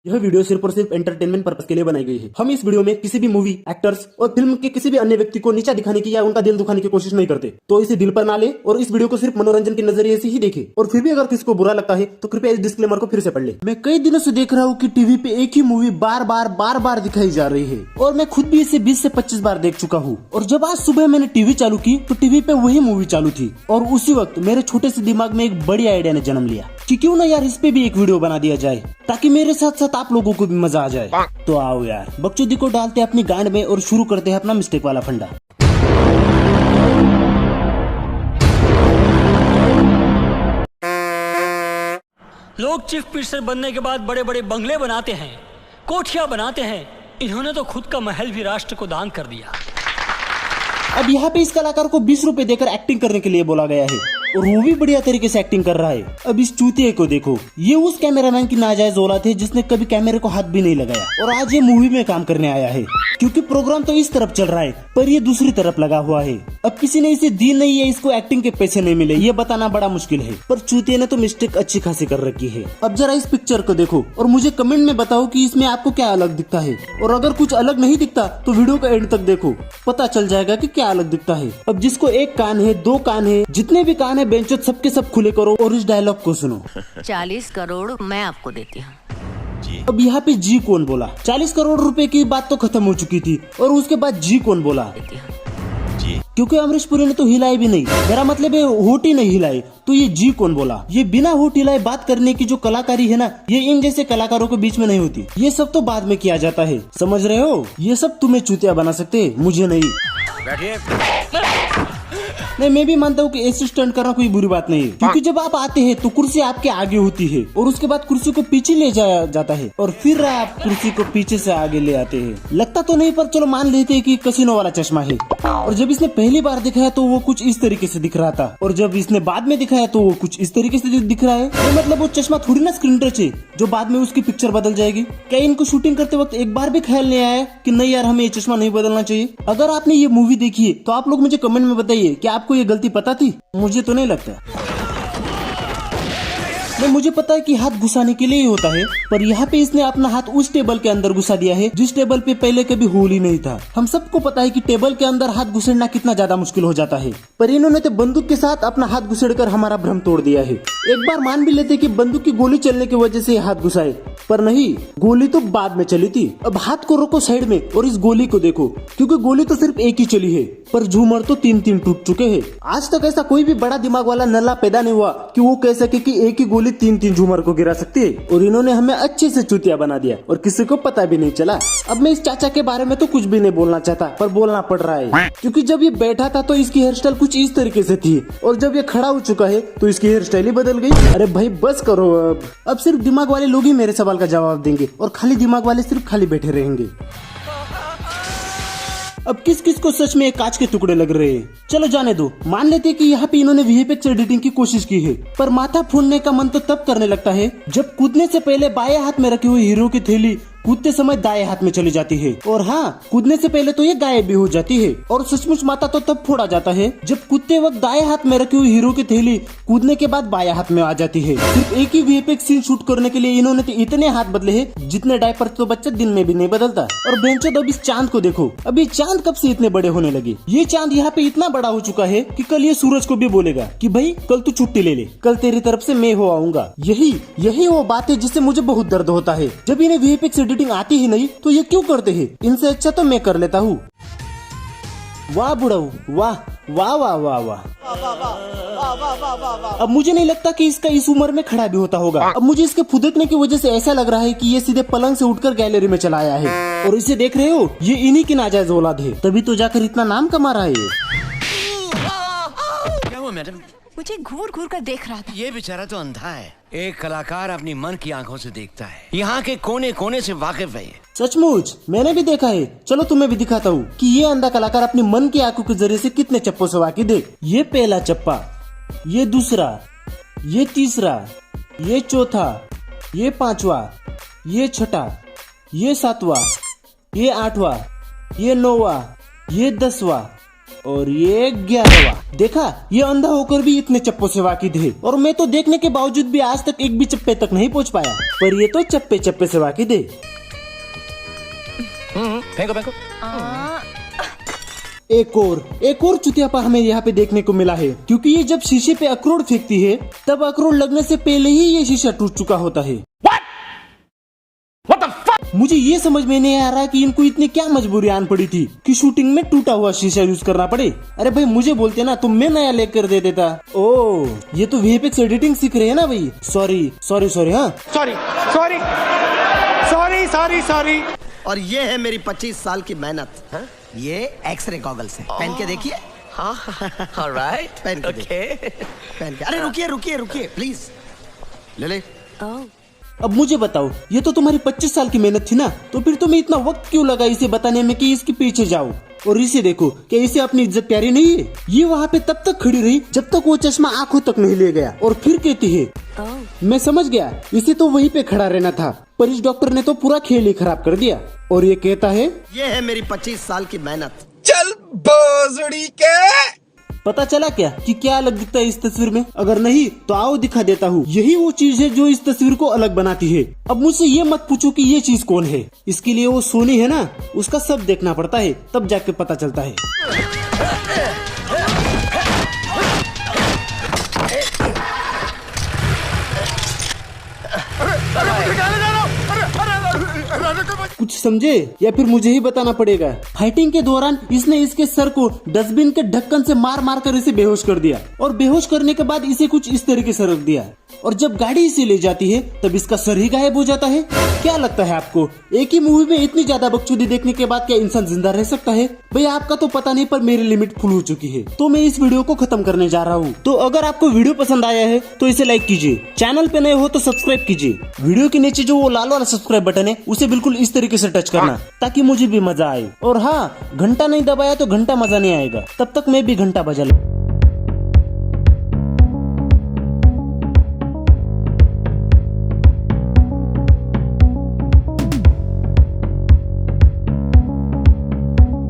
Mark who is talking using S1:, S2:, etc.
S1: यह वीडियो सिर्फ और सिर्फ एंटरटेनमेंट पर्पस के लिए बनाई गई है। हम इस वीडियो में किसी भी मूवी, एक्टर्स और फिल्म के किसी भी अन्य व्यक्ति को नीचा दिखाने की या उनका दिल दुखाने की कोशिश नहीं करते, तो इसे दिल पर ना ले और इस वीडियो को सिर्फ मनोरंजन के नजरिए से ही देखें। और फिर भी अगर किसी को बुरा लगता है तो कृपया इस डिस्क्लेमर को फिर से पढ़ ले। मैं कई दिनों से देख रहा हूँ कि टीवी पे एक ही मूवी बार बार दिखाई जा रही है और मैं खुद भी इसे 20 से 25 बार देख चुका हूँ। और जब आज सुबह मैंने टीवी चालू की तो टीवी पे वही मूवी चालू थी और उसी वक्त मेरे छोटे से दिमाग में एक बड़ी आइडिया ने जन्म लिया कि क्यों ना यार इस पे भी एक वीडियो बना दिया जाए ताकि मेरे साथ साथ आप लोगों को भी मजा आ जाए। तो आओ यार बकचोदी को डालते हैं अपनी गांड में और शुरू करते हैं अपना मिस्टेक वाला फंडा।
S2: लोग चीफ मिनिस्टर बनने के बाद बड़े बड़े बंगले बनाते हैं, कोठियां बनाते हैं। इन्होंने तो खुद का महल भी राष्ट्र को दान कर दिया।
S1: अब यहाँ पे इस कलाकार को 20 रुपए देकर एक्टिंग करने के लिए बोला गया है और वो भी बढ़िया तरीके से एक्टिंग कर रहा है। अब इस चूतिए को देखो, ये उस कैमरामैन की नाजायज औलाद है जिसने कभी कैमरे को हाथ भी नहीं लगाया और आज ये मूवी में काम करने आया है क्योंकि प्रोग्राम तो इस तरफ चल रहा है पर ये दूसरी तरफ लगा हुआ है। अब किसी ने इसे दी नहीं है, इसको एक्टिंग के पैसे नहीं मिले, ये बताना बड़ा मुश्किल है, पर चूतिए ने तो मिस्टेक अच्छी खासी कर रखी है। अब जरा इस पिक्चर को देखो और मुझे कमेंट में बताओ कि इसमें आपको क्या अलग दिखता है, और अगर कुछ अलग नहीं दिखता तो वीडियो का एंड तक देखो, पता चल जाएगा कि क्या अलग दिखता है। अब जिसको एक कान है, दो कान है, जितने भी कान है बेंचो सबके सब खुले करो और इस डायलॉग को सुनो।
S3: 40 करोड़ मैं आपको देती हूँ।
S1: अब यहाँ पे जी कौन बोला? 40 करोड़ रुपए की बात तो खत्म हो चुकी थी और उसके बाद जी कौन बोला? क्योंकि अमरीश पुरी ने तो हिलाई भी नहीं, मेरा मतलब है होठ ही नहीं हिलाई, तो ये जी कौन बोला? ये बिना होठ हिलाए बात करने की जो कलाकारी है ना, ये इन जैसे कलाकारों के बीच में नहीं होती। ये सब तो बाद में किया जाता है, समझ रहे हो? ये सब तुम्हें चूतिया बना सकते हैं, मुझे नहीं। नहीं, मैं भी मानता हूँ कि असिस्टेंट करना कोई बुरी बात नहीं है, क्योंकि जब आप आते हैं तो कुर्सी आपके आगे होती है और उसके बाद कुर्सी को पीछे ले जाया जाता है और फिर आप कुर्सी को पीछे से आगे ले आते हैं। लगता तो नहीं पर चलो मान लेते हैं कि कसिनो वाला चश्मा है। और जब इसने पहली बार दिखाया तो वो कुछ इस तरीके से दिख रहा था और जब इसने बाद में दिखाया तो वो कुछ इस तरीके से दिख रहा है। तो मतलब वो चश्मा थोड़ी ना स्क्रीन टच है जो बाद में उसकी पिक्चर बदल जाएगी। क्या इनको शूटिंग करते वक्त एक बार भी ख्याल नहीं आया कि नहीं यार हमें ये चश्मा नहीं बदलना चाहिए? अगर आपने ये मूवी देखी है तो आप लोग मुझे कमेंट में बताइए कि आपको ये गलती पता थी? मुझे तो नहीं लगता। मुझे पता है कि हाथ घुसाने के लिए ही होता है, पर यहाँ पे इसने अपना हाथ उस टेबल के अंदर घुसा दिया है जिस टेबल पे पहले कभी होल ही नहीं था। हम सबको पता है कि टेबल के अंदर हाथ घुसेड़ना कितना ज्यादा मुश्किल हो जाता है, पर इन्होंने तो बंदूक के साथ अपना हाथ घुसेड़कर हमारा भ्रम तोड़ दिया है। एक बार मान भी लेते कि बंदूक की गोली चलने की वजह से हाथ घुसाए, पर नहीं, गोली तो बाद में चली थी। अब हाथ को रोको साइड में और इस गोली को देखो, क्योंकि गोली तो सिर्फ एक ही चली है पर झूमर तो 3-3 टूट चुके हैं। आज तक ऐसा कोई भी बड़ा दिमाग वाला नल्ला पैदा नहीं हुआ कि वो कह सके कि एक ही गोली 3-3 झूमर को गिरा सकती है, और इन्होंने हमें अच्छे से चूतिया बना दिया और किसी को पता भी नहीं चला। अब मैं इस चाचा के बारे में तो कुछ भी नहीं बोलना चाहता, पर बोलना पड़ रहा है क्योंकि जब ये बैठा था तो इसकी हेयर स्टाइल कुछ इस तरीके से थी और जब ये खड़ा हो चुका है तो इसकी हेयर स्टाइल ही बदल गई। अरे भाई बस करो, अब सिर्फ दिमाग वाले लोग ही मेरे सवाल का जवाब देंगे और खाली दिमाग वाले सिर्फ खाली बैठे रहेंगे। अब किस किस को सच में कांच के टुकड़े लग रहे हैं? चलो जाने दो, मान लेते हैं कि यहाँ पे इन्होंने वीएफएक्स एडिटिंग की कोशिश की है, पर माथा फोड़ने का मन तो तब करने लगता है जब कूदने से पहले बाएं हाथ में रखी हुई हीरो की थैली कूदते समय दाएं हाथ में चली जाती है, और हाँ, कूदने से पहले तो ये गायब भी हो जाती है। और सचमुच माथा तो तब फोड़ा जाता है जब कूदते वक्त दाएं हाथ में रखी हुई हीरो की थैली कूदने के बाद बाएं हाथ में आ जाती है। सिर्फ एक ही वीएफएक्स सीन शूट करने के लिए इन्होंने तो इतने हाथ बदले हैं जितने डायपर तो बच्चा दिन में भी नहीं बदलता। और बेंचो अब इस चांद को देखो, अभी चांद कब से इतने बड़े होने लगे? ये चांद यहाँ पे इतना बड़ा हो चुका है कि कल ये सूरज को भी बोलेगा कि भाई कल तू छुट्टी ले ले, कल तेरी तरफ से मैं हो आऊंगा। यही वो बात है जिससे मुझे बहुत दर्द होता है। जब इन्हें वीएफएक्स एडिटिंग आती ही नहीं तो ये क्यों करते हैं? इनसे अच्छा तो मैं कर लेता हूँ। वाह बुढ़ाऊ, वाह वाह वाह वाह वाह। अब मुझे नहीं लगता कि इसका इस उम्र में खड़ा भी होता होगा। अब मुझे इसके फुदकने की वजह से ऐसा लग रहा है कि ये सीधे पलंग से उठकर गैलरी में चला आया है और इसे देख रहे हो, ये इन्हीं की नाजायज औलाद है, तभी तो जाकर इतना नाम कमा रहा है।
S4: क्या हुआ मैडम?
S3: मुझे घूर घूर कर देख रहा था।
S4: ये बेचारा तो अंधा है। एक कलाकार अपनी मन की आंखों से देखता है, यहाँ के कोने कोने से वाकिफ है।
S1: सचमुच मैंने भी देखा है। चलो तुम्हें भी दिखाता हूँ कि ये अंधा कलाकार अपनी मन की आंखों के जरिए से कितने चप्पों से वाकिफ। देख, ये पहला चप्पा, ये दूसरा, ये तीसरा, ये चौथा, ये पांचवा, ये छठा, ये सातवां, ये आठवां, ये नौवां, ये 10वां, और ये 11वां। देखा, ये अंधा होकर भी इतने चप्पों से वाकिफ है और मैं तो देखने के बावजूद भी आज तक एक भी चप्पे तक नहीं पहुंच पाया, पर ये तो चप्पे चप्पे से वाकिफ है।
S4: फेंको फेंको।
S1: एक और चुतियापा हमें यहाँ पे देखने को मिला है, क्योंकि ये जब शीशे पे अखरोट फेंकती है तब अखरोट लगने से पहले ही ये शीशा टूट चुका होता है। मुझे ये समझ में नहीं आ रहा कि इनको इतनी क्या मजबूरी आन पड़ी थी कि शूटिंग में टूटा हुआ शीशा यूज करना पड़े। अरे भाई मुझे बोलते ना तो मैं नया लेकर दे देता। ओह, ये तो वीएफएक्स एडिटिंग सीख रहे हैं ना भाई। सॉरी हाँ।
S5: सॉरी। और ये है मेरी 25 साल की मेहनत। ये एक्सरे गॉगल्स है, पहन के देखिए।
S4: ऑलराइट,
S5: पहन के
S4: ओके।
S5: पहन के। अरे रुकिए प्लीज, ले।
S1: अब मुझे बताओ, ये तो तुम्हारी 25 साल की मेहनत थी ना, तो फिर तुम्हें इतना वक्त क्यों लगा इसे बताने में कि इसके पीछे जाओ। और इसे देखो, क्या इसे अपनी इज्जत प्यारी नहीं है? ये वहाँ पे तब तक खड़ी रही जब तक वो चश्मा आंखों तक नहीं ले गया, और फिर कहती है मैं समझ गया, इसे तो वहीं पे खड़ा रहना था, पर इस डॉक्टर ने तो पूरा खेल ही खराब कर दिया। और ये कहता है
S5: ये है मेरी 25 साल की मेहनत।
S6: चल भोसड़ी के।
S1: पता चला क्या कि क्या अलग दिखता है इस तस्वीर में? अगर नहीं तो आओ दिखा देता हूँ। यही वो चीज है जो इस तस्वीर को अलग बनाती है। अब मुझसे ये मत पूछो कि ये चीज कौन है, इसके लिए वो सोनी है ना, उसका सब देखना पड़ता है, तब जाके पता चलता है। कुछ समझे या फिर मुझे ही बताना पड़ेगा? फाइटिंग के दौरान इसने इसके सर को डस्टबिन के ढक्कन से मार कर इसे बेहोश कर दिया, और बेहोश करने के बाद इसे कुछ इस तरीके से रख दिया, और जब गाड़ी इसे ले जाती है तब इसका सर ही गायब हो जाता है। क्या लगता है आपको, एक ही मूवी में इतनी ज्यादा बकचोदी देखने के बाद क्या इंसान जिंदा रह सकता है? भाई आपका तो पता नहीं, पर मेरी लिमिट फुल हो चुकी है, तो मैं इस वीडियो को खत्म करने जा रहा हूँ। तो अगर आपको वीडियो पसंद आया है तो इसे लाइक कीजिए, चैनल पे नए हो तो सब्सक्राइब कीजिए। वीडियो के नीचे जो वो लाल वाला सब्सक्राइब बटन है उसे बिल्कुल इस तरीके से टच करना, ताकि मुझे भी मजा आए। और हाँ, घंटा नहीं दबाया तो घंटा मजा नहीं आएगा, तब तक मैं भी घंटा बजा लूं।